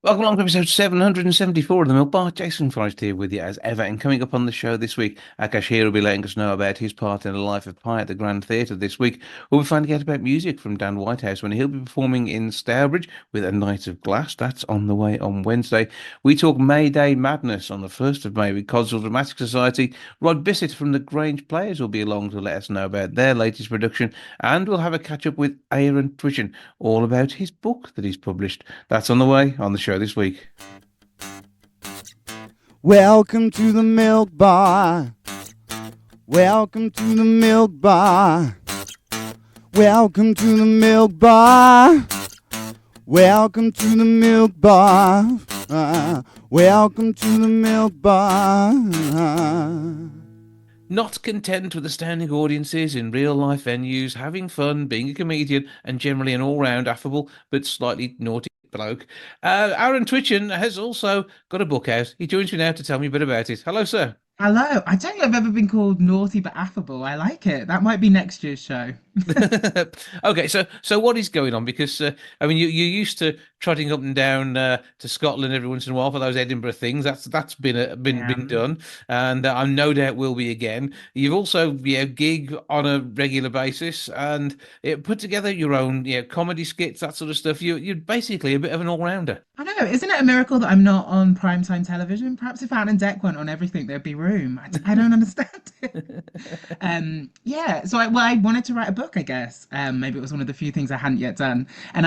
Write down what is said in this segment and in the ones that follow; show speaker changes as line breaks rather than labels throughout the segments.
Welcome along to episode 774 of the Milk Bar. Jason Forrest here with you as ever. And coming up on the show this week, Akash Heer will be letting us know about his part in the life of Pi at the Grand Theatre this week. We'll be finding out about music from Dan Whitehouse when he'll be performing in Stourbridge with A Night of Glass. That's on the way on Wednesday. We talk May Day Madness on the 1st of May with Codsall Dramatic Society. Rod Bissett from the Grange Players will be along to let us know about their latest production. And we'll have a catch up with Aaron Twitchen all about his book that he's published. That's on the way on the show this week.
Welcome to the Milk Bar. Welcome to the Milk Bar. Welcome to the Milk Bar. Welcome to the Milk Bar. Welcome to the Milk Bar.
Not content with astounding audiences in real life venues, having fun, being a comedian, and generally an all round affable but slightly naughty bloke, Aaron Twitchen has also got a book out. He joins me now to tell me a bit about it. Hello, sir.
Hello. I don't think I've ever been called naughty but affable. I like it. That might be next year's show.
Okay, so what is going on? Because I mean, you're used to trotting up and down to Scotland every once in a while for those Edinburgh things. That's been
Yeah.
done, and I'm no doubt will be again. You've also gig on a regular basis, and put together your own comedy skits, that sort of stuff. You're basically a bit of an all rounder.
I know. Isn't it a miracle that I'm not on primetime television? Perhaps if Ant and Deck went on everything, there'd be room. I don't understand it. Yeah. So I wanted to write a book, I guess. Maybe it was one of the few things I hadn't yet done. And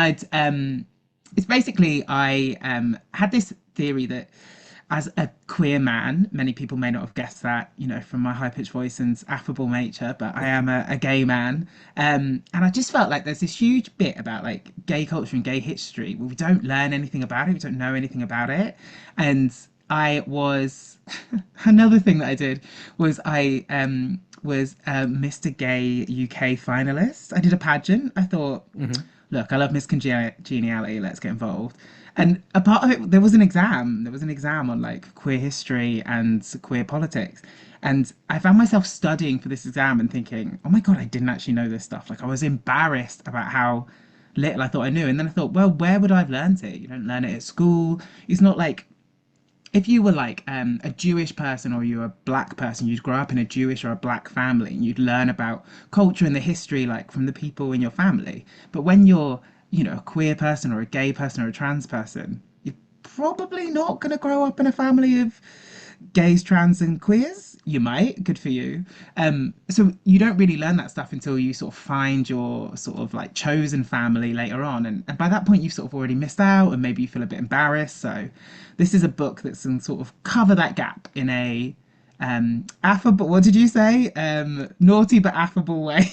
it's basically had this theory that as a queer man, many people may not have guessed that, from my high pitched voice and affable nature, but I am a gay man. And I just felt like there's this huge bit about like gay culture and gay history where we don't learn anything about it, we don't know anything about it. And I was another thing that I did was I was Mr. Gay UK finalist. I did a pageant. I thought,
Mhm.
look, I love Miss Congeniality. Let's get involved. And a part of it, there was an exam. There was an exam on like queer history and queer politics. And I found myself studying for this exam and thinking, oh my God, I didn't actually know this stuff. Like I was embarrassed about how little I thought I knew. And then I thought, well, where would I have learned it? You don't learn it at school. It's not like if you were like a Jewish person or you were a black person, you'd grow up in a Jewish or a black family and you'd learn about culture and the history like from the people in your family. But when you're, a queer person or a gay person or a trans person, you're probably not going to grow up in a family of gays, trans, and queers. You might, good for you. So you don't really learn that stuff until you sort of find your sort of like chosen family later on, and by that point you've sort of already missed out, and maybe you feel a bit embarrassed. So this is a book that's can sort of cover that gap in a affable. What did you say? Naughty but affable way.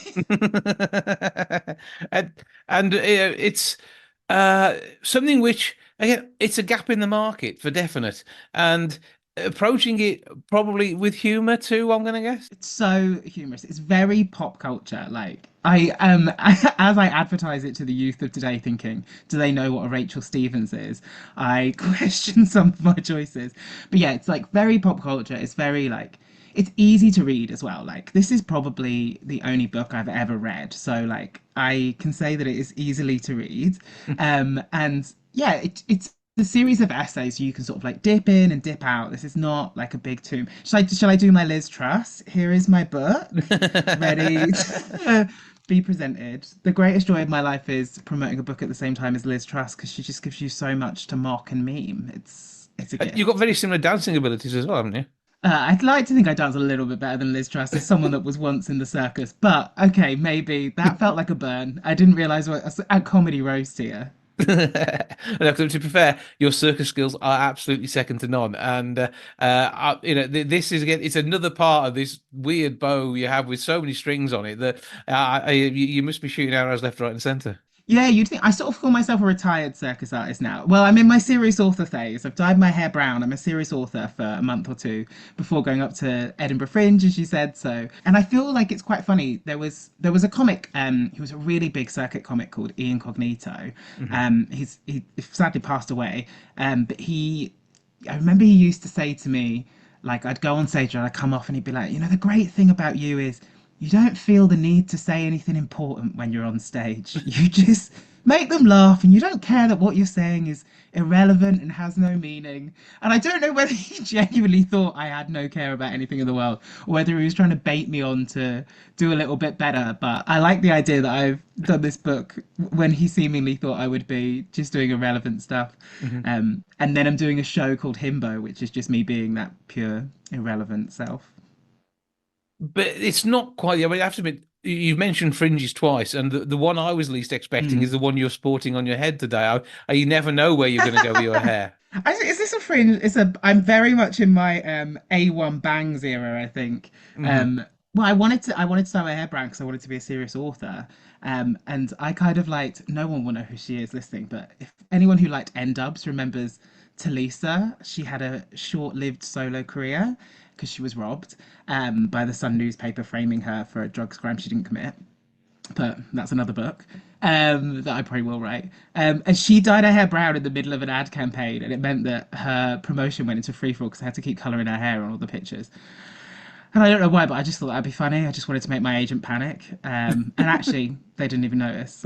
and it's something which again, it's a gap in the market for definite, and approaching it probably with humor too. I'm gonna guess.
It's so humorous. It's very pop culture. Like I as I advertise it to the youth of today, thinking, do they know what a Rachel Stevens is? I question some of my choices. But yeah, it's like very pop culture. It's very like it's easy to read as well. Like this is probably the only book I've ever read. So like I can say that it is easily to read. And yeah, it's a series of essays you can sort of like dip in and dip out. This is not like a big tome. Shall I do my Liz Truss? Here is my book, ready to be presented. The greatest joy of my life is promoting a book at the same time as Liz Truss because she just gives you so much to mock and meme. It's a
You've
gift.
got very similar dancing abilities as well, haven't you?
I'd like to think I dance a little bit better than Liz Truss as someone that was once in the circus, but okay, maybe that felt like a burn. I didn't realize what a comedy roast here.
No, to be fair, your circus skills are absolutely second to none, and this is again, it's another part of this weird bow you have with so many strings on it that you must be shooting arrows left, right, and centre.
Yeah, you'd think I sort of call myself a retired circus artist now. Well, I'm in my serious author phase. I've dyed my hair brown. I'm a serious author for a month or two before going up to Edinburgh Fringe, as you said. So, and I feel like it's quite funny. There was a comic. He was a really big circuit comic called Ian Cognito.
Hmm.
He sadly passed away. But I remember he used to say to me, like I'd go on stage and I'd come off and he'd be like, the great thing about you is you don't feel the need to say anything important when you're on stage. You just make them laugh, and you don't care that what you're saying is irrelevant and has no meaning. And I don't know whether he genuinely thought I had no care about anything in the world, or whether he was trying to bait me on to do a little bit better. But I like the idea that I've done this book when he seemingly thought I would be just doing irrelevant stuff.
Mhm.
And then I'm doing a show called Himbo, which is just me being that pure irrelevant self.
But it's not quite. I mean, I have to admit, you've mentioned fringes twice, and the one I was least expecting is
Mm.
the one you're sporting on your head today. You never know where you're going to go with your hair.
Is this a fringe? I'm very much in my A1 bangs era, I think.
Hmm.
Um, well, I wanted to dye my hair brown because I wanted to be a serious author. And I kind of liked, no one will know who she is listening, but if anyone who liked N-dubs remembers Talisa, she had a short-lived solo career because she was robbed by the Sun newspaper framing her for a drugs crime she didn't commit, but that's another book that I probably will write. And she dyed her hair brown in the middle of an ad campaign, and it meant that her promotion went into free fall because I had to keep colouring her hair on all the pictures. And I don't know why, but I just thought that'd be funny. I just wanted to make my agent panic. And actually, they didn't even notice.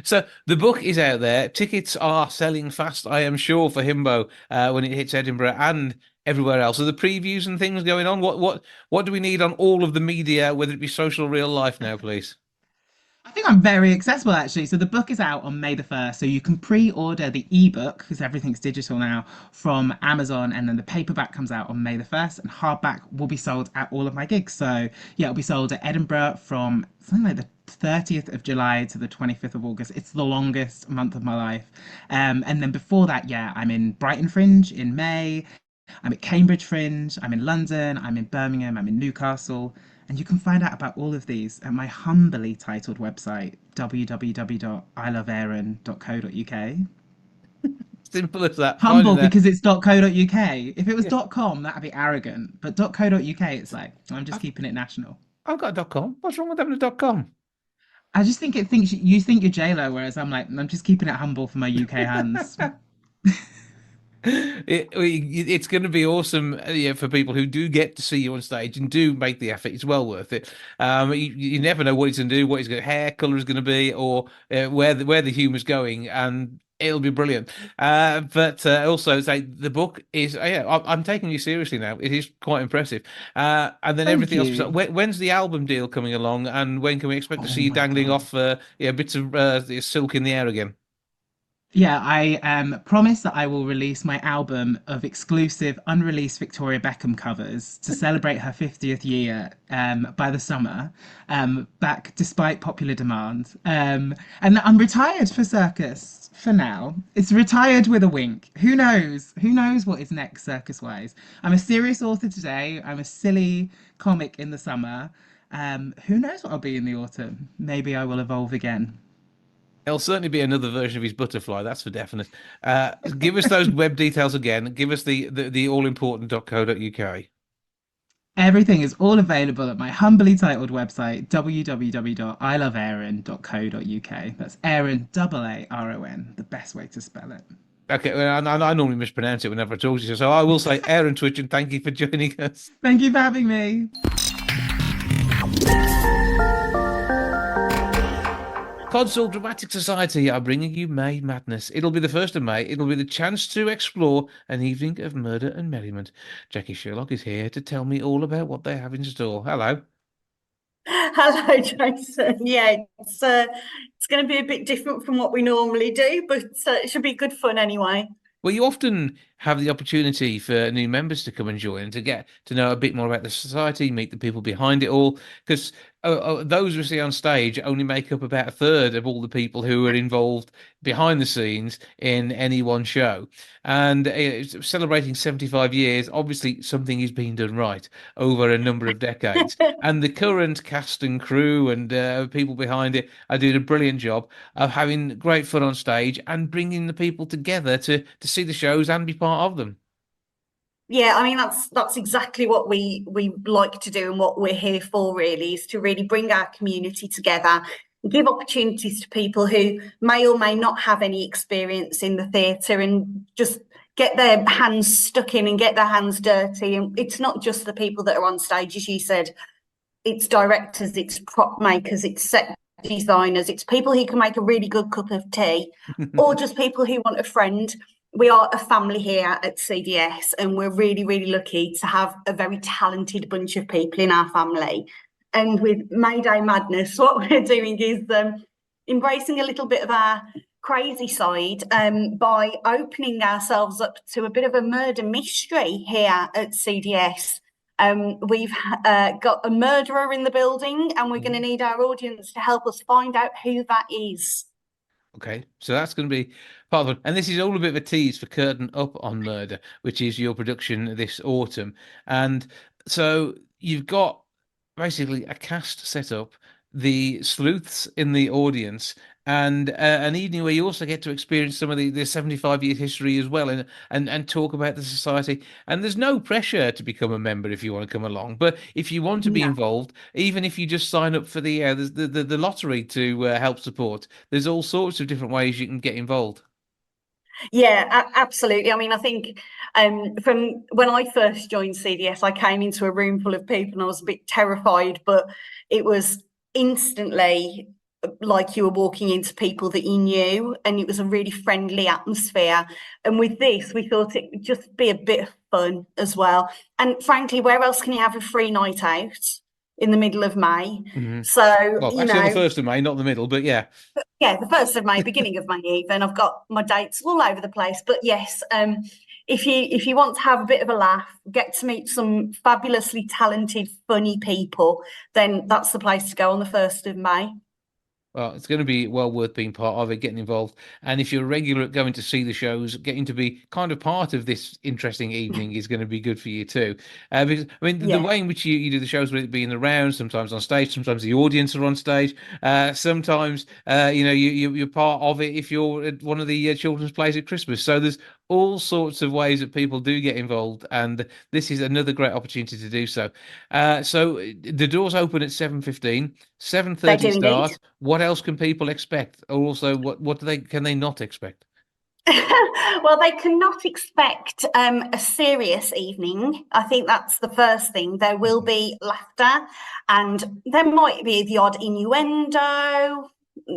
So the book is out there. Tickets are selling fast, I am sure, for Himbo when it hits Edinburgh and everywhere else. Are the previews and things going on? What do we need on all of the media, whether it be social or real life now, please?
I think I'm very accessible actually. So the book is out on May the 1st. So you can pre-order the ebook because everything's digital now from Amazon, and then the paperback comes out on May the 1st, and hardback will be sold at all of my gigs. So yeah, it'll be sold at Edinburgh from something like the 30th of July to the 25th of August. It's the longest month of my life. And then before that, yeah, I'm in Brighton Fringe in May. I'm at Cambridge Fringe, I'm in London, I'm in Birmingham, I'm in Newcastle, and you can find out about all of these at my humbly titled website, www.iloveaaron.co.uk.
Simple as that. Finding
Humble
that.
because it's .co.uk. If it was
Yeah.
.com, that'd be arrogant, but .co.uk, it's like, I'm just
I've,
keeping it national.
I've got a .com. What's wrong with having a .com?
I just think it thinks you think you're JLo, whereas I'm like, I'm just keeping it humble for my UK hands.
It's going to be awesome, yeah, for people who do get to see you on stage and do make the effort. It's well worth it. You never know what he's going to do, what his hair color is going to be, or where the humor's going, and it'll be brilliant. But also, say the book is, yeah, I'm taking you seriously now. It is quite impressive. And then
Thank
everything else.
you.
When's the album deal coming along, and when can we expect to
Oh
see you
my
dangling
God.
off, yeah, bits of silk in the air again?
Yeah, I promise that I will release my album of exclusive unreleased Victoria Beckham covers to celebrate her 50th year by the summer, back despite popular demand. And I'm retired for circus for now. It's retired with a wink. Who knows? Who knows what is next circus wise? I'm a serious author today. I'm a silly comic in the summer. Who knows what I'll be in the autumn? Maybe I will evolve again.
There'll certainly be another version of his butterfly, that's for definite. Give us those web details again. Give us the all important .co.uk.
Everything is all available at my humbly titled website, www.iloveaaron.co.uk. That's Aaron, Aaron, the best way to spell it.
Okay, well, I normally mispronounce it whenever I talk to you, so I will say Aaron Twitchen, thank you for joining us.
Thank you for having me.
Codsall Dramatic Society are bringing you May Madness. It'll be the 1st of May. It'll be the chance to explore an evening of murder and merriment. Jackie Sherlock is here to tell me all about what they have in store. Hello.
Hello, Jason. Yeah, it's going to be a bit different from what we normally do, but it should be good fun anyway.
Well, you often have the opportunity for new members to come and join and to get to know a bit more about the society, meet the people behind it all. Because those we see on stage only make up about a third of all the people who are involved behind the scenes in any one show. And celebrating 75 years, obviously something is being done right over a number of decades. And the current cast and crew and people behind it are doing a brilliant job of having great fun on stage and bringing the people together to see the shows and be part of them.
Yeah, I mean that's exactly what we like to do and what we're here for really, is to really bring our community together, give opportunities to people who may or may not have any experience in the theatre, and just get their hands stuck in and get their hands dirty. And it's not just the people that are on stage, as you said, it's directors, it's prop makers, it's set designers. It's people who can make a really good cup of tea, or just people who want a friend. We are a family here at CDS, and we're really, really lucky to have a very talented bunch of people in our family. And with Mayday Madness, what we're doing is embracing a little bit of our crazy side by opening ourselves up to a bit of a murder mystery here at CDS. We've got a murderer in the building, and we're going to need our audience to help us find out who that is.
Okay, so that's going to be part of it. And this is all a bit of a tease for Curtain Up on Murder, which is your production this autumn. And so you've got basically a cast set up, the sleuths in the audience, and an evening where you also get to experience some of the 75-year history as well, and talk about the society. And there's no pressure to become a member if you want to come along, but if you want to be involved, even if you just sign up for the lottery to help support, there's all sorts of different ways you can get involved.
Yeah, absolutely. I mean, I think from when I first joined CDS, I came into a room full of people and I was a bit terrified, but it was instantly like you were walking into people that you knew, and it was a really friendly atmosphere. And with this, we thought it would just be a bit of fun as well. And frankly, where else can you have a free night out in the middle of May? So,
well, actually on the 1st of May, not the middle, but yeah.
Yeah, the 1st of May, beginning of May even. I've got my dates all over the place. But yes, if you want to have a bit of a laugh, get to meet some fabulously talented, funny people, then that's the place to go on the 1st of May.
Well, it's going to be well worth being part of it, getting involved. And if you're regular at going to see the shows, getting to be kind of part of this interesting evening is going to be good for you too. Because, I mean, the way in which you do the shows, with it being around, sometimes on stage, sometimes the audience are on stage, sometimes, you're part of it if you're at one of the children's plays at Christmas. So there's all sorts of ways that people do get involved, and this is another great opportunity to do so. So the doors open at 7:15, 7:30 start. What else can people expect? Or also, what can they not expect?
Well, they cannot expect a serious evening. I think that's the first thing. There will be laughter, and there might be the odd innuendo.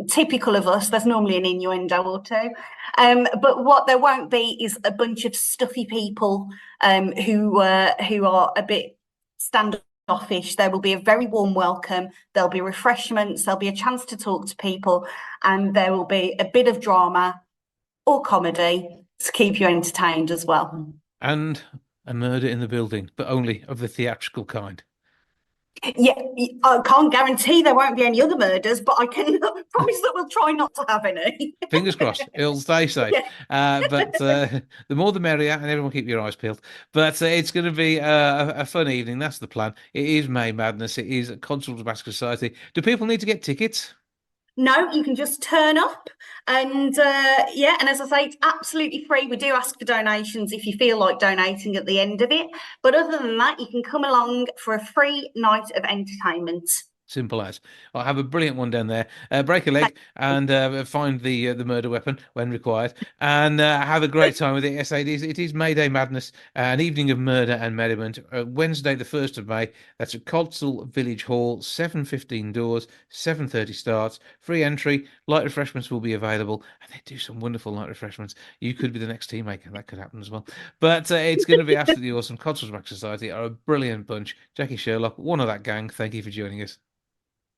Typical of us, there's normally an innuendo or two. But what there won't be is a bunch of stuffy people who are a bit standoffish. There will be a very warm welcome. There'll be refreshments. There'll be a chance to talk to people, and there will be a bit of drama or comedy to keep you entertained as well.
And a murder in the building, but only of the theatrical kind.
Yeah, I can't guarantee there won't be any other murders, but I can promise that we'll try not to have any.
Fingers crossed, it'll stay safe. Yeah. But the more the merrier, and everyone keep your eyes peeled. But it's going to be a fun evening. That's the plan. It is May Madness. It is Codsall Dramatic Society. Do people need to get tickets?
No, you can just turn up, and and as I say, it's absolutely free. We do ask for donations if you feel like donating at the end of it, but other than that, you can come along for a free night of entertainment.
Simple as. I'll have a brilliant one down there. Break a leg and find the murder weapon when required, and have a great time with it. Yes, it is Mayday Madness, an evening of murder and merriment. Wednesday, the 1st of May. That's at Codsall Village Hall. 7:15 doors, 7:30 starts. Free entry. Light refreshments will be available, and they do some wonderful light refreshments. You could be the next team maker. That could happen as well. But it's going to be absolutely awesome. Codsall Dramatic Society are a brilliant bunch. Jackie Sherlock, one of that gang. Thank you for joining us.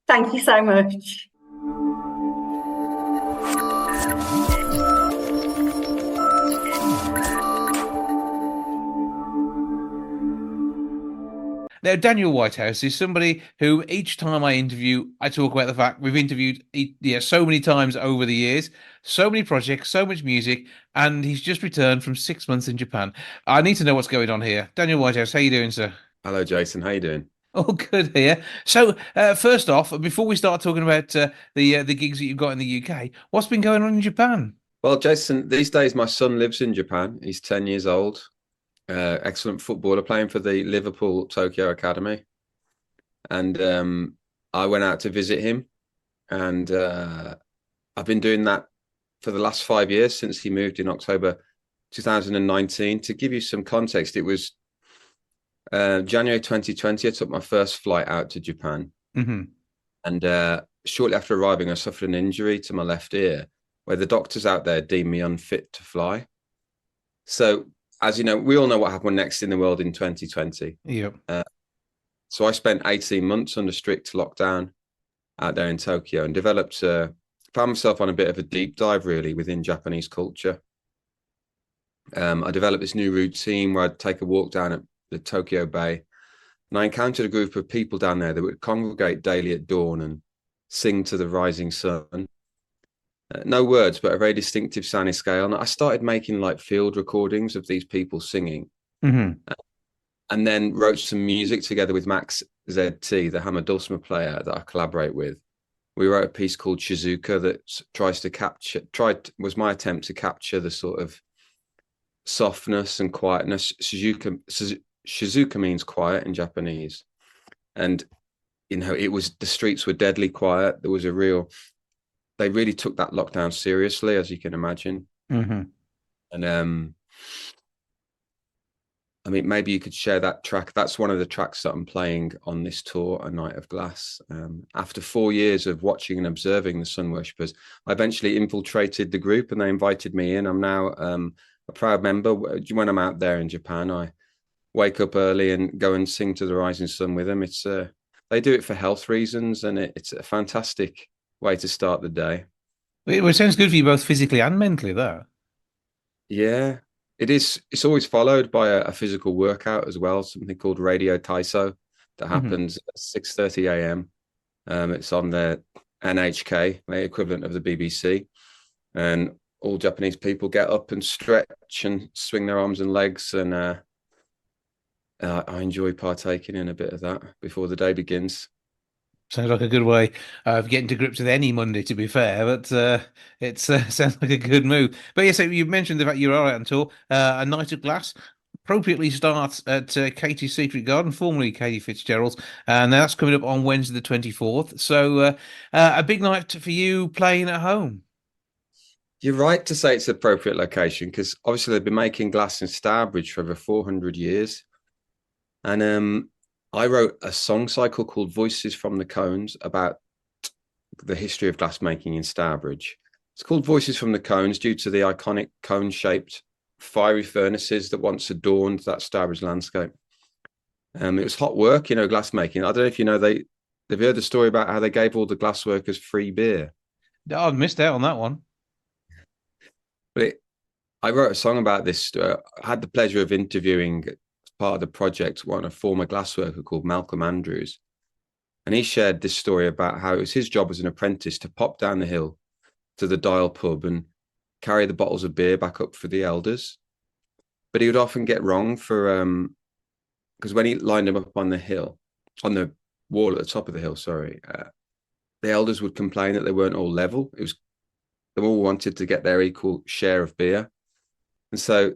Thank you so much.
Now, Daniel Whitehouse is somebody who each time I interview, I talk about the fact we've interviewed so many times over the years, so many projects, so much music, and he's just returned from 6 months in Japan. I need to know what's going on here. Daniel Whitehouse, how you doing, sir?
Hello, Jason. How you doing?
Oh, good here. So, first off, before we start talking about the gigs that you've got in the UK, what's been going on in Japan?
Well, Jason, these days my son lives in Japan. He's 10 years old. Excellent footballer, playing for the Liverpool Tokyo Academy. And I went out to visit him. And I've been doing that for the last 5 years since he moved in October 2019. To give you some context, it was January 2020, I took my first flight out to Japan.
Mm-hmm.
And shortly after arriving, I suffered an injury to my left ear, where the doctors out there deemed me unfit to fly. So, as you know, we all know what happened next in the world in 2020.
Yep.
So I spent 18 months under strict lockdown out there in Tokyo and found myself on a bit of a deep dive, really, within Japanese culture. I developed this new routine where I'd take a walk down at the Tokyo Bay, and I encountered a group of people down there that would congregate daily at dawn and sing to the rising sun. No words, but a very distinctive sounding scale. And I started making like field recordings of these people singing,
Mm-hmm.
and then wrote some music together with Max ZT, the hammer dulcimer player that I collaborate with. We wrote a piece called Shizuka that was my attempt to capture the sort of softness and quietness. Shizuka means quiet in Japanese. And, you know, the streets were deadly quiet. They really took that lockdown seriously, as you can imagine.
Mm-hmm.
And, I mean, maybe you could share that track. That's one of the tracks that I'm playing on this tour, A Night of Glass. After 4 years of watching and observing the sun worshippers, I eventually infiltrated the group and they invited me in. I'm now a proud member. When I'm out there in Japan, I wake up early and go and sing to the rising sun with them. They do it for health reasons, and it's a fantastic way to start the day.
It sounds good for you both physically and mentally, though.
Yeah. It is. It's always followed by a physical workout as well, something called Radio Taiso that happens at 6:30 a.m. It's on the NHK, the equivalent of the BBC, and all Japanese people get up and stretch and swing their arms and legs, and I enjoy partaking in a bit of that before the day begins.
Sounds like a good way of getting to grips with any Monday, to be fair, but it sounds like a good move. But yeah, so you mentioned the fact you're out on tour. A Night of Glass appropriately starts at Katie's Secret Garden, formerly Katie Fitzgerald's, and that's coming up on Wednesday the 24th. So a big night for you playing at home.
You're right to say it's an appropriate location, because obviously they've been making glass in Stourbridge for over 400 years. And I wrote a song cycle called Voices from the Cones about the history of glassmaking in Stourbridge. It's called Voices from the Cones due to the iconic cone-shaped fiery furnaces that once adorned that Stourbridge landscape. It was hot work, you know, glassmaking. I don't know if you know, they've heard the story about how they gave all the glass workers free beer.
Oh, I've missed out on that one.
But I wrote a song about this. I had the pleasure of interviewing, part of the project, a former glassworker called Malcolm Andrews, and he shared this story about how it was his job as an apprentice to pop down the hill to the Dial pub and carry the bottles of beer back up for the elders. But he would often get wrong because when he lined them up on the wall at the top of the hill, the elders would complain that they weren't all level. They all wanted to get their equal share of beer, and so,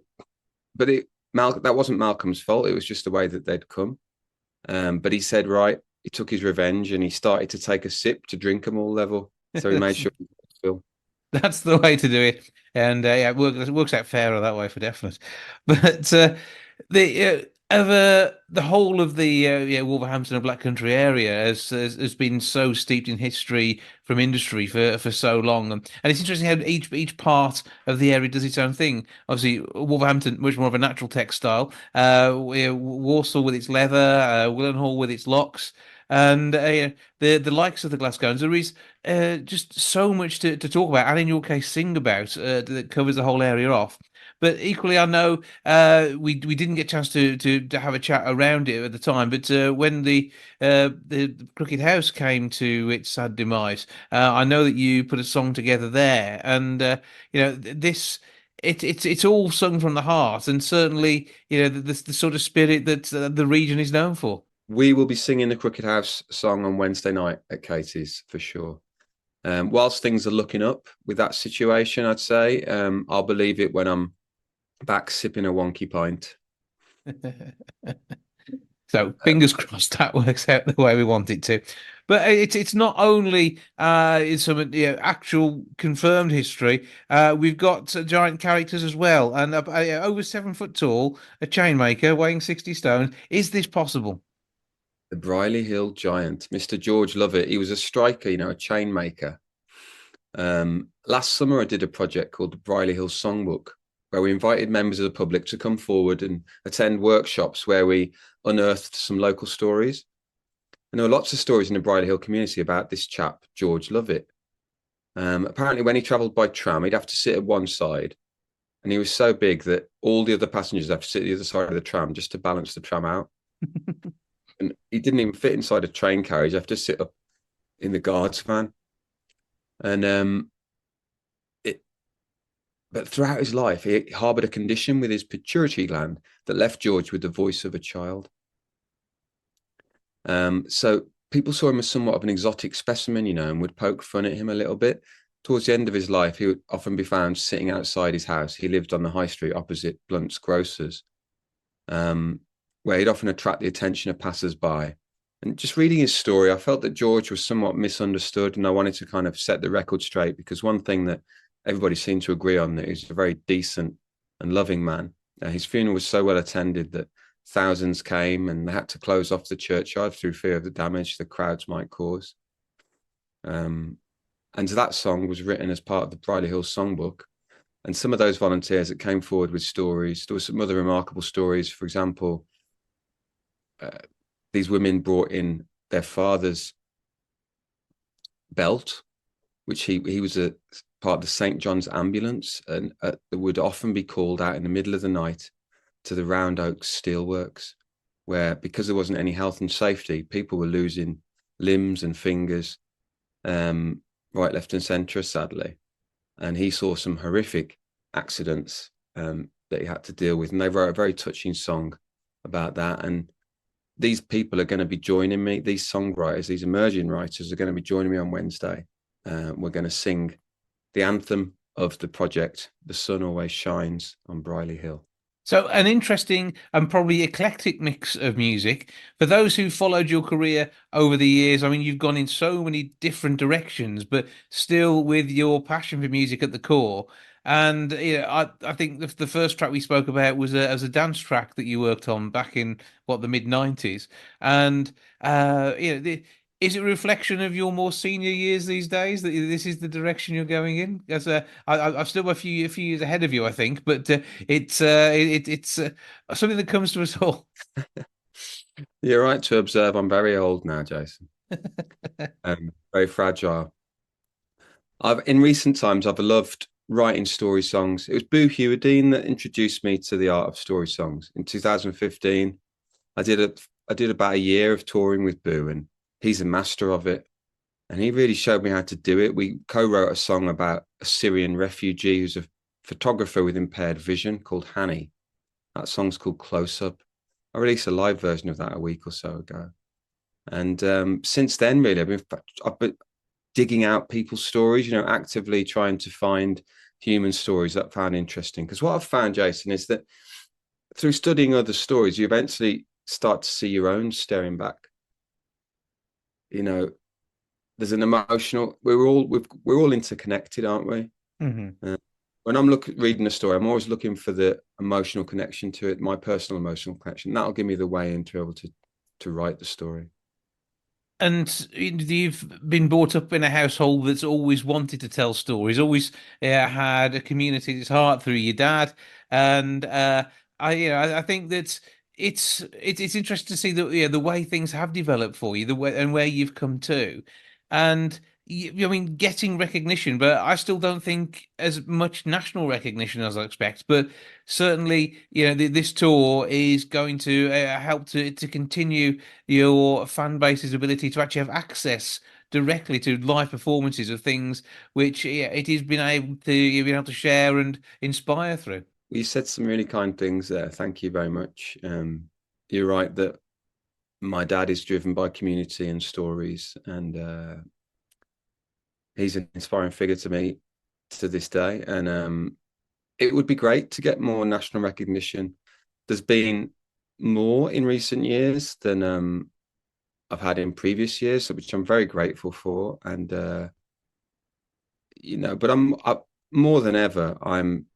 but that wasn't Malcolm's fault. It was just the way that they'd come. But he said, he took his revenge and he started to take a sip to drink them all level. So he made sure he was full.
That's the way to do it. And yeah, it works out fairer that way for definite. But the whole of the Wolverhampton and Black Country area has been so steeped in history from industry for so long, and it's interesting how each part of the area does its own thing. Obviously, Wolverhampton much more of a natural textile, Warsaw with its leather, Willenhall with its locks, and the likes of the Glasgowns. There is just so much to talk about, and in your case, sing about that covers the whole area off. But equally, I know we didn't get a chance to have a chat around it at the time. But when the Crooked House came to its sad demise, I know that you put a song together there, and this. It's all sung from the heart, and certainly the sort of spirit that the region is known for.
We will be singing the Crooked House song on Wednesday night at Katie's for sure. Whilst things are looking up with that situation, I'd say I'll believe it when I'm back sipping a wonky pint.
So fingers crossed that works out the way we want it to. But it's not only some actual confirmed history. We've got giant characters as well, and over 7 foot tall, a chainmaker weighing 60 stone. Is this possible?
The Briley Hill Giant, Mr. George Lovett. He was a striker, a chain maker. Last summer, I did a project called the Briley Hill Songbook, where we invited members of the public to come forward and attend workshops where we unearthed some local stories. And there were lots of stories in the Briley Hill community about this chap, George Lovett. Apparently, when he travelled by tram, he'd have to sit at one side. And he was so big that all the other passengers have to sit at the other side of the tram just to balance the tram out. And he didn't even fit inside a train carriage. You have to sit up in the guards van. And but throughout his life, he harbored a condition with his pituitary gland that left George with the voice of a child. So people saw him as somewhat of an exotic specimen, and would poke fun at him a little bit. Towards the end of his life, he would often be found sitting outside his house. He lived on the high street opposite Blunt's Grocers, where he'd often attract the attention of passers-by. And just reading his story, I felt that George was somewhat misunderstood, and I wanted to kind of set the record straight, because one thing that everybody seemed to agree on, that he's a very decent and loving man. His funeral was so well attended that thousands came, and they had to close off the churchyard through fear of the damage the crowds might cause. And that song was written as part of the Briley Hill Songbook. And some of those volunteers that came forward with stories, there were some other remarkable stories. For example, these women brought in their father's belt, which he was a part of the St. John's ambulance, and would often be called out in the middle of the night to the Round Oaks Steelworks, where, because there wasn't any health and safety, people were losing limbs and fingers, right, left and centre, sadly. And he saw some horrific accidents that he had to deal with, and they wrote a very touching song about that. And these people are going to be joining me, these songwriters, these emerging writers are going to be joining me on Wednesday. We're going to sing the anthem of the project, The Sun Always Shines on Briley Hill.
So an interesting and probably eclectic mix of music. For those who followed your career over the years, I mean, you've gone in so many different directions, but still with your passion for music at the core. And I think the first track we spoke about was as a dance track that you worked on back in the mid-90s. And is it a reflection of your more senior years these days that this is the direction you're going in? As I've still got a few years ahead of you, I think, but it's something that comes to us all.
You're right to observe. I'm very old now, Jason. Very fragile. In recent times, I've loved writing story songs. It was Boo Hewerdine that introduced me to the art of story songs. In 2015, I did about a year of touring with Boo, and he's a master of it. And he really showed me how to do it. We co-wrote a song about a Syrian refugee who's a photographer with impaired vision called Hani. That song's called Close Up. I released a live version of that a week or so ago. And since then, really, I've been digging out people's stories, actively trying to find human stories that I found interesting. Because what I've found, Jason, is that through studying other stories, you eventually start to see your own staring back. There's an emotional. We're all interconnected, aren't we?
Mm-hmm.
When I'm reading a story, I'm always looking for the emotional connection to it, my personal emotional connection. That'll give me the way in to be able to write the story.
And you've been brought up in a household that's always wanted to tell stories, always had a community at its heart through your dad, and I think that it's interesting to see the way things have developed for you, the way and where you've come to, and I mean, getting recognition, but I still don't think as much national recognition as I expect. But certainly, this tour is going to help to continue your fan base's ability to actually have access directly to live performances of things which it has been able to share and inspire through.
You said some really kind things there. Thank you very much. You're right that my dad is driven by community and stories, and he's an inspiring figure to me to this day. And it would be great to get more national recognition. There's been more in recent years than I've had in previous years, which I'm very grateful for. And, but I'm more than ever, I'm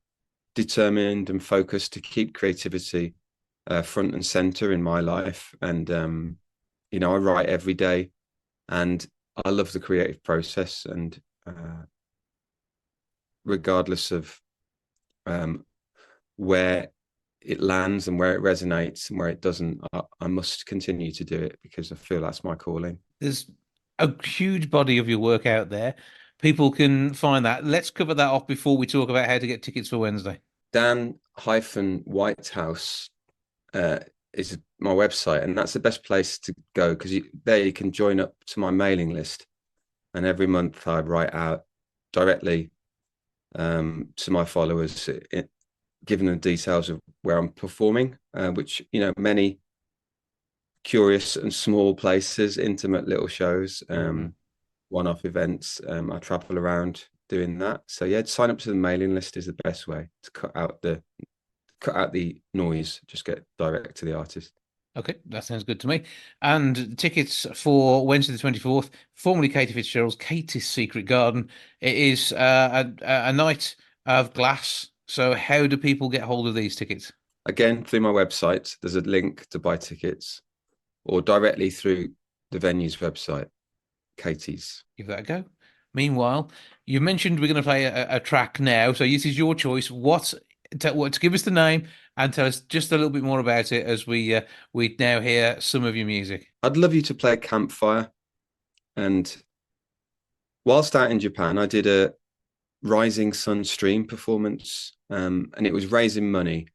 determined and focused to keep creativity front and center in my life. And you know, I write every day, and I love the creative process, and regardless of where it lands and where it resonates and where it doesn't, I must continue to do it because I feel that's my calling.
There's a huge body of your work out there. People can find that. Let's cover that off before we talk about how to get tickets for Wednesday.
Dan-Whitehouse is my website, and that's the best place to go because there you can join up to my mailing list, and every month I write out directly to my followers, giving them details of where I'm performing, which, you know, many curious and small places, intimate little shows, one-off events. I travel around doing that. So yeah, sign up to the mailing list is the best way to cut out the noise, just get direct to the artist.
Okay, that sounds good to me. And tickets for Wednesday the 24th, formerly Katie Fitzgerald's Katie's Secret Garden. It is a night of glass. So how do people get hold of these tickets?
Again, through my website, there's a link to buy tickets, or directly through the venue's website, Katie's.
Give that a go. Meanwhile, you mentioned we're going to play a track now. So this is your choice. What to give us the name and tell us just a little bit more about it as we now hear some of your music.
I'd love you to play Campfire. And whilst out in Japan, I did a Rising Sun stream performance, and it was raising money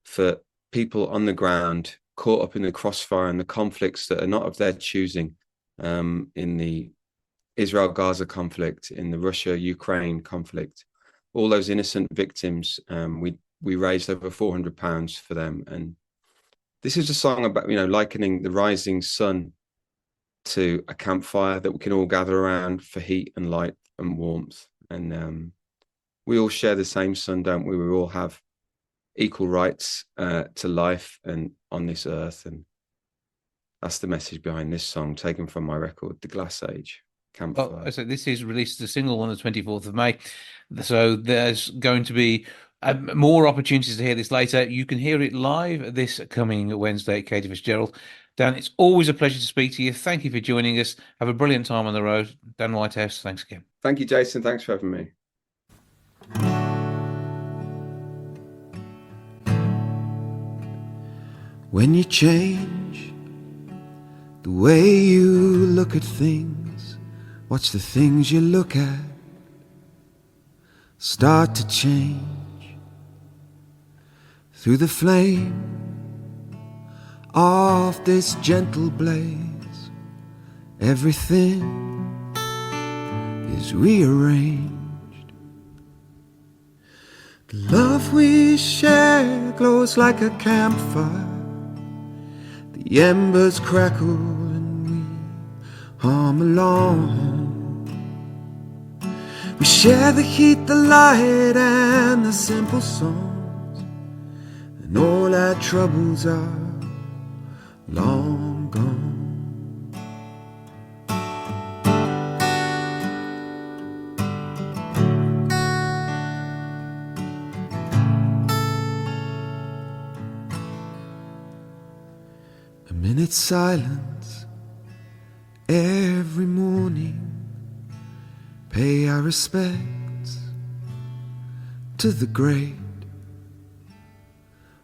for people on the ground caught up in the crossfire and the conflicts that are not of their choosing, in the Israel-Gaza conflict, in the Russia-Ukraine conflict. All those innocent victims, we raised over £400 for them. And this is a song about, you know, likening the rising sun to a campfire that we can all gather around for heat and light and warmth. And we all share the same sun, don't we? We all have equal rights to life and on this earth. And that's the message behind this song, taken from my record, The Glass Age. Campfire.
Well, so this is released as a single on the 24th of May. So there's going to be more opportunities to hear this later. You can hear it live this coming Wednesday at Katie Fitzgerald. Dan, it's always a pleasure to speak to you. Thank you for joining us. Have a brilliant time on the road. Dan Whitehouse, thanks again.
Thank you, Jason. Thanks for having me.
When you change the way you look at things, watch the things you look at start to change. Through the flame of this gentle blaze, everything is rearranged. The love we share glows like a campfire. The embers crackle and we hum along. We share the heat, the light, and the simple songs, and all our troubles are long gone. A minute's silence every morning, pay our respects to the great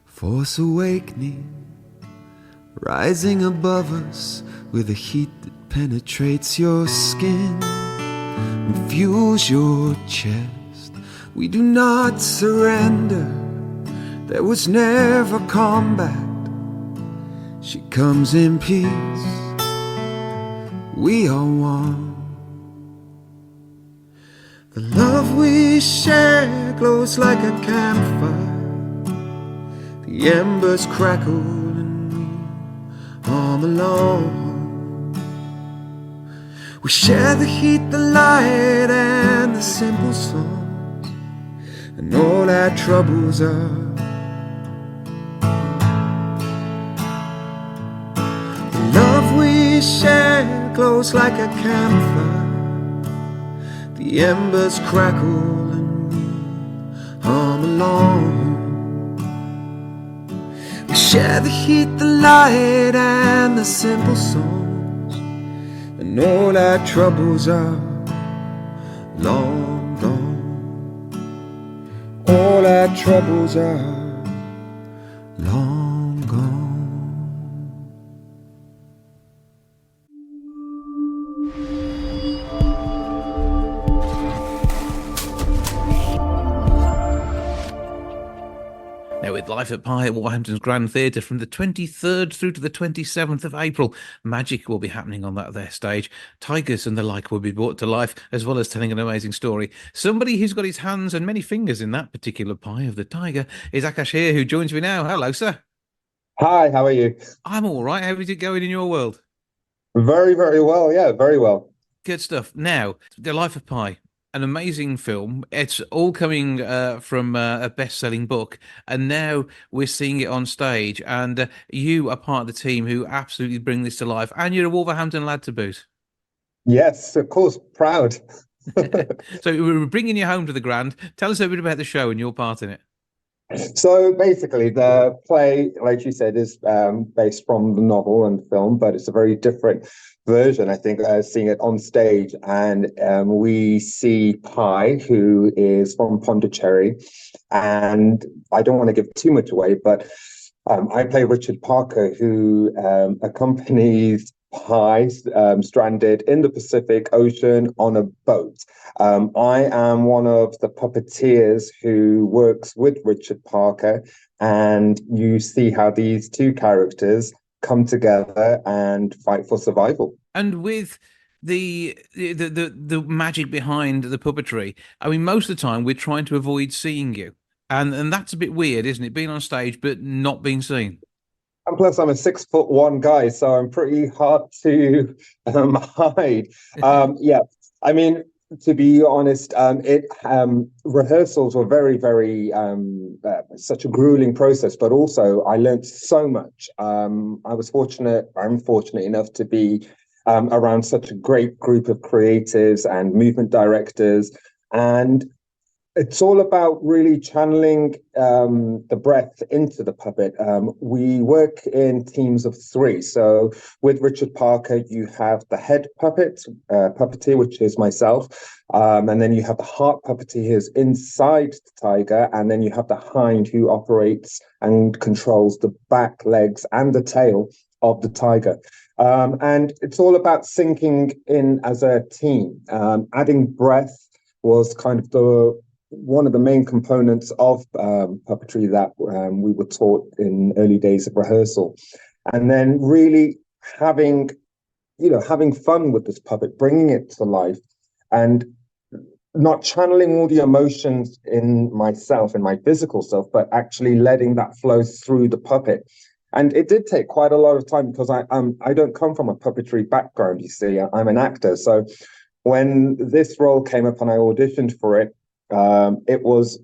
force awakening, rising above us with a heat that penetrates your skin and fuels your chest. We do not surrender, there was never combat. She comes in peace, we are one. The love we share glows like a campfire. The embers crackle and we hum along. We share the heat, the light, and the simple songs, and all our troubles are. The love we share glows like a campfire. The embers crackle and we hum along. We share the heat, the light, and the simple songs, and all our troubles are long gone. All our troubles are long gone.
Now, with Life at Pi at Wolverhampton's Grand Theatre from the 23rd through to the 27th of April, magic will be happening on that there stage. Tigers and the like will be brought to life, as well as telling an amazing story. Somebody who's got his hands and many fingers in that particular pie of the tiger is Akash Heer, who joins me now. Hello, sir.
Hi, how are you?
I'm all right. How is it going in your world?
Very, very well. Yeah, very well.
Good stuff. Now, The Life of Pi, an amazing film. It's all coming from a best-selling book, and now we're seeing it on stage. And you are part of the team who absolutely bring this to life. And you're a Wolverhampton lad to boot.
Yes, of course, proud.
So we're bringing you home to the Grand. Tell us a bit about the show and your part in it.
So basically, the play, like you said, is based from the novel and film, but it's a very different version, I think, seeing it on stage. And we see Pi, who is from Pondicherry. And I don't want to give too much away, but I play Richard Parker, who accompanies Pi stranded in the Pacific Ocean on a boat. I am one of the puppeteers who works with Richard Parker, and you see how these two characters come together and fight for survival.
And with the magic behind the puppetry, I mean, most of the time we're trying to avoid seeing you, and that's a bit weird, isn't it? Being on stage but not being seen.
And plus, I'm a 6'1" guy, so I'm pretty hard to hide. Yeah, I mean, to be honest, rehearsals were very, very such a grueling process, but also I learned so much. I'm fortunate enough to be around such a great group of creatives and movement directors, and it's all about really channeling the breath into the puppet. We work in teams of 3. So with Richard Parker, you have the head puppeteer, which is myself. And then you have the heart puppeteer who's inside the tiger. And then you have the hind who operates and controls the back, legs, and the tail of the tiger. And it's all about syncing in as a team. Adding breath was kind of one of the main components of puppetry that we were taught in early days of rehearsal. And then really having fun with this puppet, bringing it to life, and not channeling all the emotions in myself, in my physical self, but actually letting that flow through the puppet. And it did take quite a lot of time because I don't come from a puppetry background, you see. I'm an actor. So when this role came up and I auditioned for it, it was,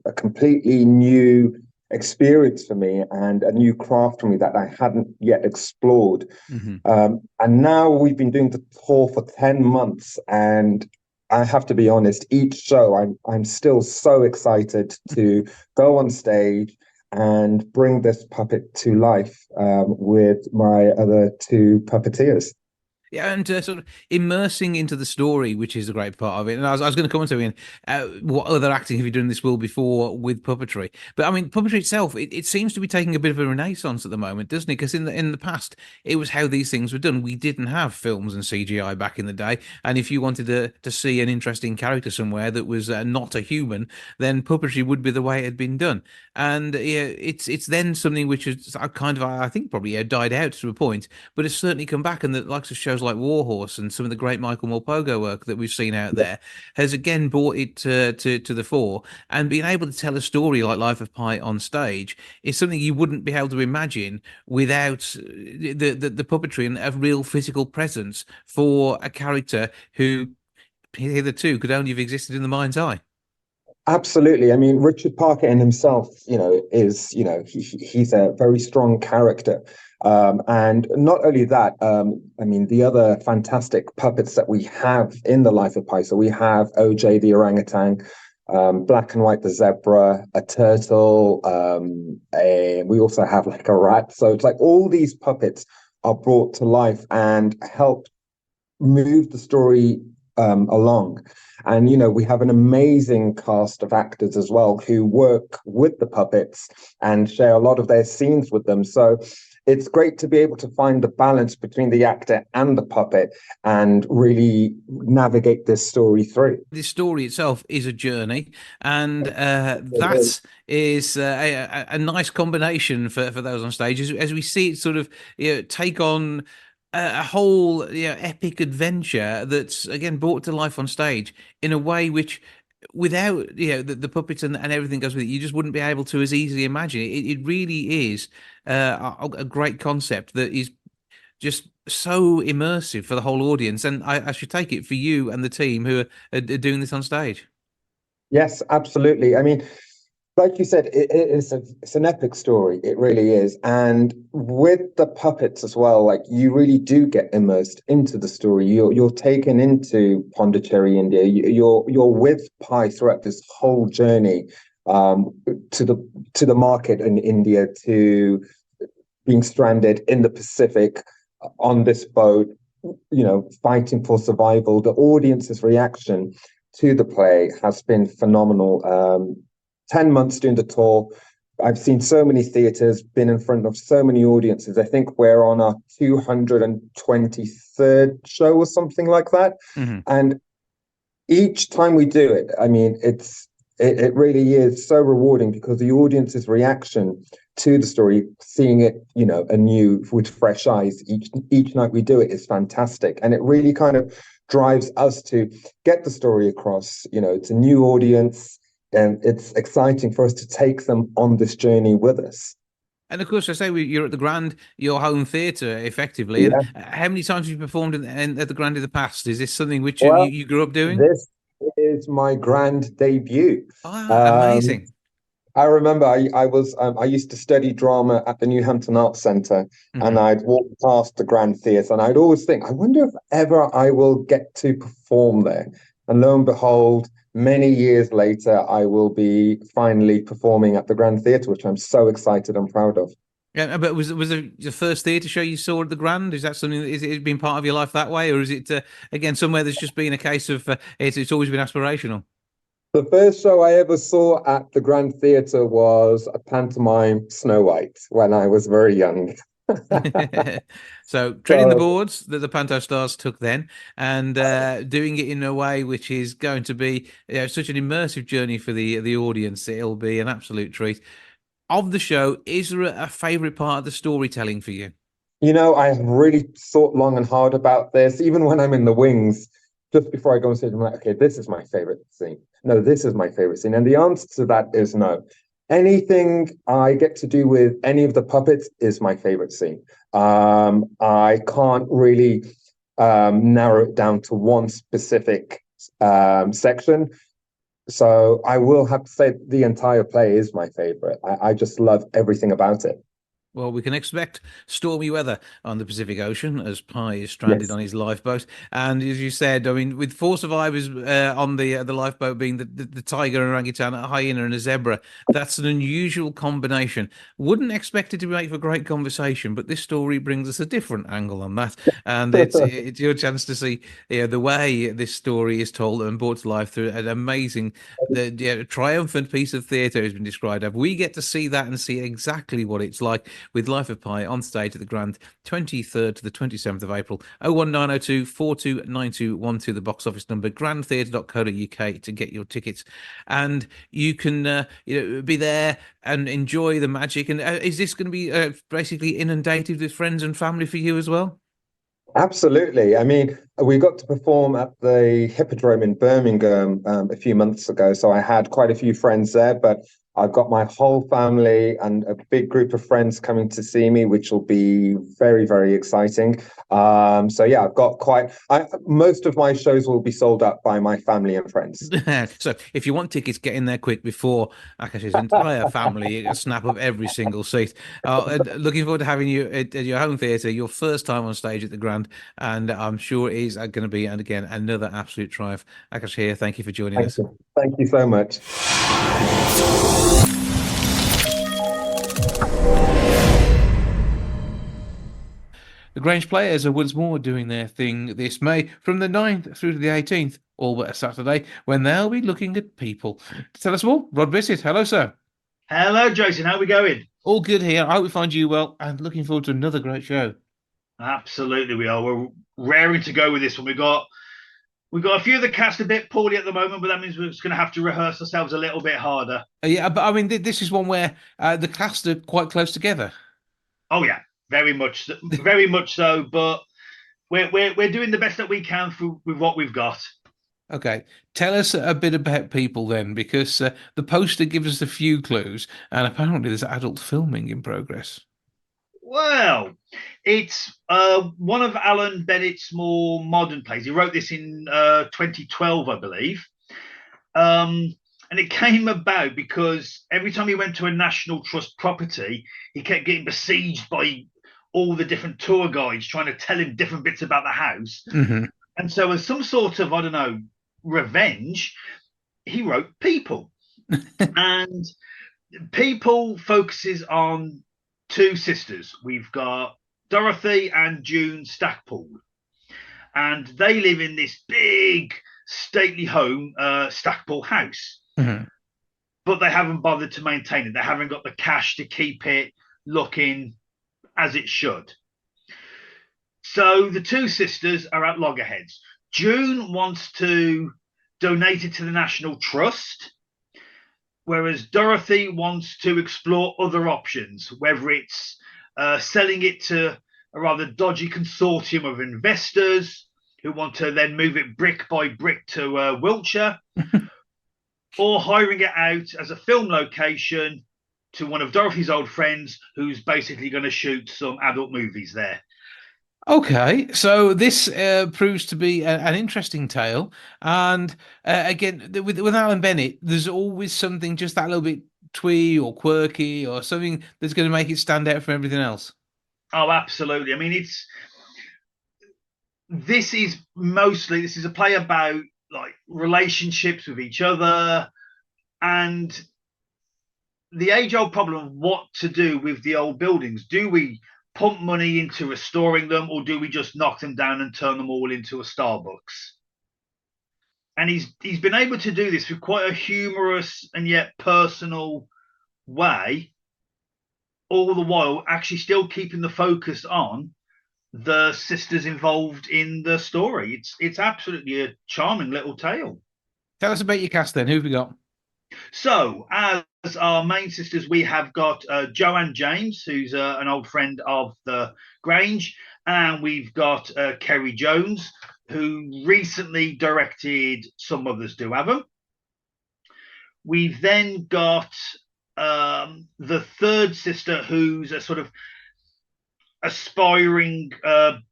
a completely new experience for me and a new craft for me that I hadn't yet explored. Mm-hmm. And now we've been doing the tour for 10 months, and I have to be honest, each show I'm still so excited to go on stage and bring this puppet to life with my other 2 puppeteers.
Yeah, and sort of immersing into the story, which is a great part of it. And I was going to come on to Ian, what other acting have you done in this world before with puppetry? But I mean, puppetry itself, it seems to be taking a bit of a renaissance at the moment, doesn't it? Because in the past, it was how these things were done. We didn't have films and CGI back in the day. And if you wanted to see an interesting character somewhere that was not a human, then puppetry would be the way it had been done. And it's then something which is kind of, I think, probably died out to a point, but it's certainly come back. And the likes of shows like Warhorse and some of the great Michael Morpurgo work that we've seen out there has again brought it to the fore. And being able to tell a story like Life of Pi on stage is something you wouldn't be able to imagine without the puppetry and a real physical presence for a character who hitherto could only have existed in the mind's eye.
Absolutely. I mean, Richard Parker in himself, is, he's a very strong character. And not only that, I mean, the other fantastic puppets that we have in the Life of Pi. So we have OJ the orangutan, Black and White the zebra, a turtle, and we also have like a rat. So it's like all these puppets are brought to life and help move the story along. And, we have an amazing cast of actors as well who work with the puppets and share a lot of their scenes with them. So it's great to be able to find the balance between the actor and the puppet and really navigate this story through.
This story itself is a journey, and that is a nice combination for those on stage as we see it sort of take on a whole epic adventure that's again brought to life on stage in a way which without the puppets and everything goes with it, you just wouldn't be able to as easily imagine it. It really is a great concept that is just so immersive for the whole audience, and I should take it for you and the team who are doing this on stage.
Yes, absolutely. I mean, like you said, it's an epic story. It really is. And with the puppets as well, like you really do get immersed into the story. You're taken into Pondicherry, India. You're with Pi throughout this whole journey to the market in India, to being stranded in the Pacific on this boat, fighting for survival. The audience's reaction to the play has been phenomenal. 10 months doing the tour. I've seen so many theatres, been in front of so many audiences. I think we're on our 223rd show or something like that. Mm-hmm. And each time we do it, I mean, it really is so rewarding because the audience's reaction to the story, seeing it, anew with fresh eyes each night we do it is fantastic. And it really kind of drives us to get the story across. It's a new audience. And it's exciting for us to take them on this journey with us.
And of course, I say you're at the Grand, your home theatre, effectively. Yeah. And how many times have you performed at the Grand in the past? Is this something which you grew up doing?
This is my Grand debut.
Amazing.
I remember I used to study drama at the New Hampton Arts Centre, mm-hmm. and I'd walk past the Grand Theatre, and I'd always think, I wonder if ever I will get to perform there. And lo and behold, many years later, I will be finally performing at the Grand Theatre, which I'm so excited and proud of.
Yeah, but was it the first theatre show you saw at the Grand? Is that something that is it been part of your life that way, or is it again somewhere that's just been a case of it's always been aspirational?
The first show I ever saw at the Grand Theatre was a pantomime Snow White when I was very young.
So treading the boards that the Panto Stars took then, and doing it in a way which is going to be such an immersive journey for the audience. It'll be an absolute treat. Of the show, is there a favourite part of the storytelling for you?
I have really thought long and hard about this. Even when I'm in the wings, just before I go on stage, I'm like, okay, this is my favourite scene. No, this is my favourite scene. And the answer to that is no. Anything I get to do with any of the puppets is my favorite scene. I can't really narrow it down to one specific section. So I will have to say the entire play is my favorite. I just love everything about it.
Well, we can expect stormy weather on the Pacific Ocean as Pi is stranded on his lifeboat. And as you said, I mean, with 4 survivors on the lifeboat being the tiger, an orangutan, a hyena and a zebra, that's an unusual combination. Wouldn't expect it to make for great conversation, but this story brings us a different angle on that. And it's your chance to see the way this story is told and brought to life through an amazing, triumphant piece of theatre has been described as. We get to see that and see exactly what it's like with Life of Pi on stage at the Grand, 23rd to the 27th of April. 01902 429212, the box office number, grandtheatre.co.uk to get your tickets. And you can be there and enjoy the magic. And is this going to be basically inundated with friends and family for you as well?
Absolutely. I mean, we got to perform at the Hippodrome in Birmingham a few months ago, so I had quite a few friends there, but I've got my whole family and a big group of friends coming to see me, which will be very, very exciting. So yeah, I've got most of my shows will be sold out by my family and friends.
So if you want tickets, get in there quick before Akash's entire family snap up every single seat. Looking forward to having you at your home theatre, your first time on stage at the Grand, and I'm sure it is going to be, and again, another absolute triumph. Akash Heer, thank you for joining us.
Thank you so much.
The Grange players are once more doing their thing this May from the 9th through to the 18th, all but a Saturday, when they'll be looking at people. To tell us more, Rod Bissett. Hello, sir.
Hello, Jason. How are we going?
All good here. I hope we find you well and looking forward to another great show.
Absolutely, we are. We're raring to go with this one. We've got a few of the cast a bit poorly at the moment, but that means we're just going to have to rehearse ourselves a little bit harder.
Yeah, but I mean, this is one where the cast are quite close together.
Oh yeah, very much so. But we're doing the best that we can with what we've got.
Okay, tell us a bit about people then, because the poster gives us a few clues, and apparently there's adult filming in progress.
Well, it's one of Alan Bennett's more modern plays. He wrote this in 2012, I believe. And it came about because every time he went to a National Trust property, he kept getting besieged by all the different tour guides trying to tell him different bits about the house.
Mm-hmm.
And so as some sort of, I don't know, revenge, he wrote People. And People focuses on two sisters. We've got Dorothy and June Stackpool, and they live in this big stately home, Stackpool House.
Mm-hmm.
But they haven't bothered to maintain it. They haven't got the cash to keep it looking as it should. So the two sisters are at loggerheads. June wants to donate it to the National Trust, whereas Dorothy wants to explore other options, whether it's selling it to a rather dodgy consortium of investors who want to then move it brick by brick to Wiltshire, or hiring it out as a film location to one of Dorothy's old friends who's basically going to shoot some adult movies there.
Okay, so this proves to be an interesting tale, and again, with Alan Bennett, there's always something just that little bit twee or quirky or something that's going to make it stand out from everything else.
Oh, absolutely. I mean, this is a play about like relationships with each other and the age-old problem of what to do with the old buildings. Do we pump money into restoring them, or do we just knock them down and turn them all into a Starbucks? And he's been able to do this with quite a humorous and yet personal way, all the while actually still keeping the focus on the sisters involved in the story. It's absolutely a charming little tale.
Tell us about your cast then. Who have we got?
So, as our main sisters, we have got Joanne James, who's an old friend of the Grange, and we've got Kerry Jones, who recently directed Some Mothers Do Have 'Em. We've then got the third sister, who's a sort of aspiring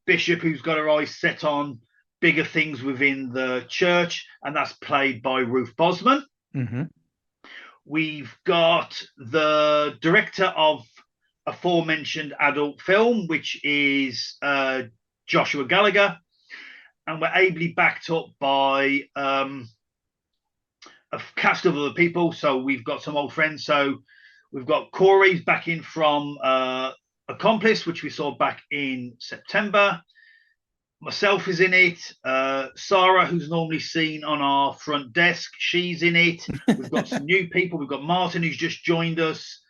bishop who's got her eyes set on bigger things within the church, and that's played by Ruth Bosman.
Mm-hmm.
We've got the director of aforementioned adult film, which is Joshua Gallagher, and we're ably backed up by a cast of other people. So we've got some old friends. So we've got Corey's back in from Accomplice, which we saw back in September. Myself is in it. Sarah, who's normally seen on our front desk, she's in it. We've got some new people. We've got Martin, who's just joined us.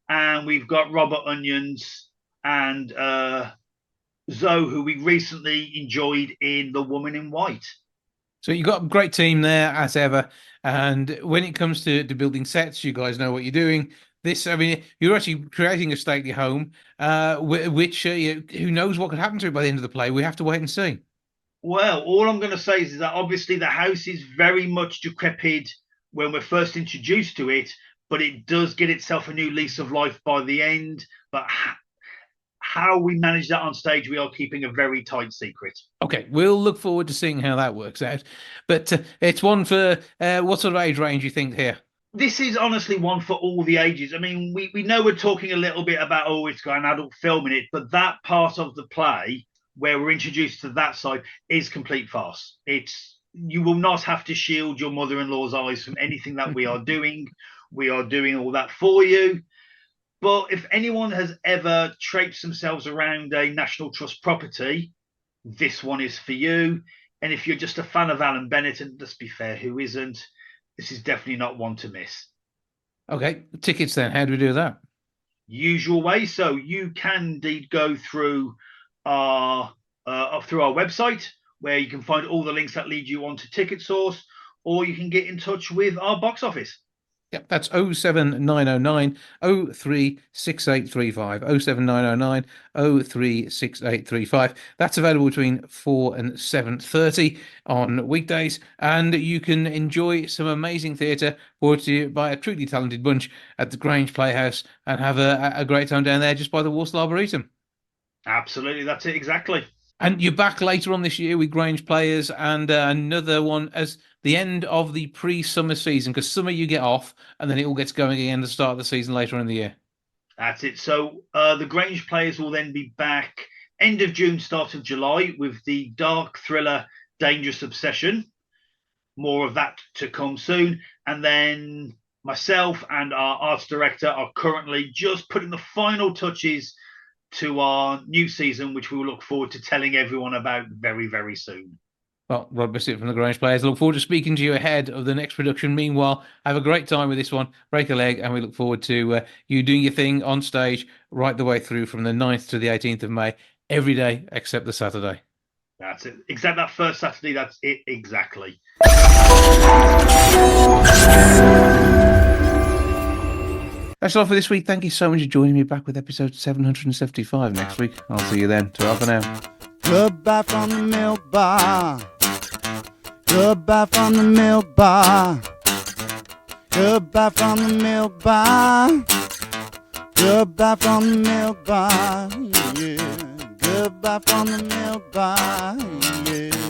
And we've got Robert Onions and Zoe, who we recently enjoyed in The Woman in White.
So you've got a great team there, as ever. And when it comes to building sets, you guys know what you're doing. This, I mean, you're actually creating a stately home, which who knows what could happen to it by the end of the play. We have to wait and see.
Well, all I'm going to say is that obviously the house is very much decrepit when we're first introduced to it, but it does get itself a new lease of life by the end. But how we manage that on stage, we are keeping a very tight secret.
Okay, we'll look forward to seeing how that works out. But it's one for what sort of age range you think here?
This is honestly one for all the ages. I mean, we know we're talking a little bit about, it's got an adult film in it, but that part of the play where we're introduced to that side is complete farce. You will not have to shield your mother-in-law's eyes from anything that we are doing. We are doing all that for you. But if anyone has ever traipsed themselves around a National Trust property, this one is for you. And if you're just a fan of Alan Bennett, and let's be fair, who isn't, this is definitely not one to miss.
Okay, tickets then. How do we do that?
Usual way. So you can indeed go through our website, where you can find all the links that lead you on to Ticket Source, or you can get in touch with our box office.
Yep, that's 07909 036835. 07909 036835. That's available between 4 and 7:30 on weekdays, and you can enjoy some amazing theatre brought to you by a truly talented bunch at the Grange Playhouse and have a great time down there just by the Walsall Arboretum.
Absolutely, that's it, exactly.
And you're back later on this year with Grange Players and another one as the end of the pre-summer season, because summer you get off and then it all gets going again at the start of the season later on in the year.
That's it. So the Grange Players will then be back end of June, start of July with the dark thriller Dangerous Obsession. More of that to come soon. And then myself and our arts director are currently just putting the final touches to our new season, which we will look forward to telling everyone about very, very soon.
Well, Rod Bissett from the Grange Players. Look forward to speaking to you ahead of the next production. Meanwhile, have a great time with this one. Break a leg, and we look forward to you doing your thing on stage right the way through from the 9th to the 18th of May, every day except the Saturday.
That's it. Except that first Saturday, that's it exactly.
That's all for this week. Thank you so much for joining me back with episode 775 next week. I'll see you then. Ta-ra for now.
Goodbye from the milk bar. Goodbye from the milk bar. Goodbye from the milk bar. Goodbye from the milk bar. Yeah. Goodbye from the milk bar. Yeah.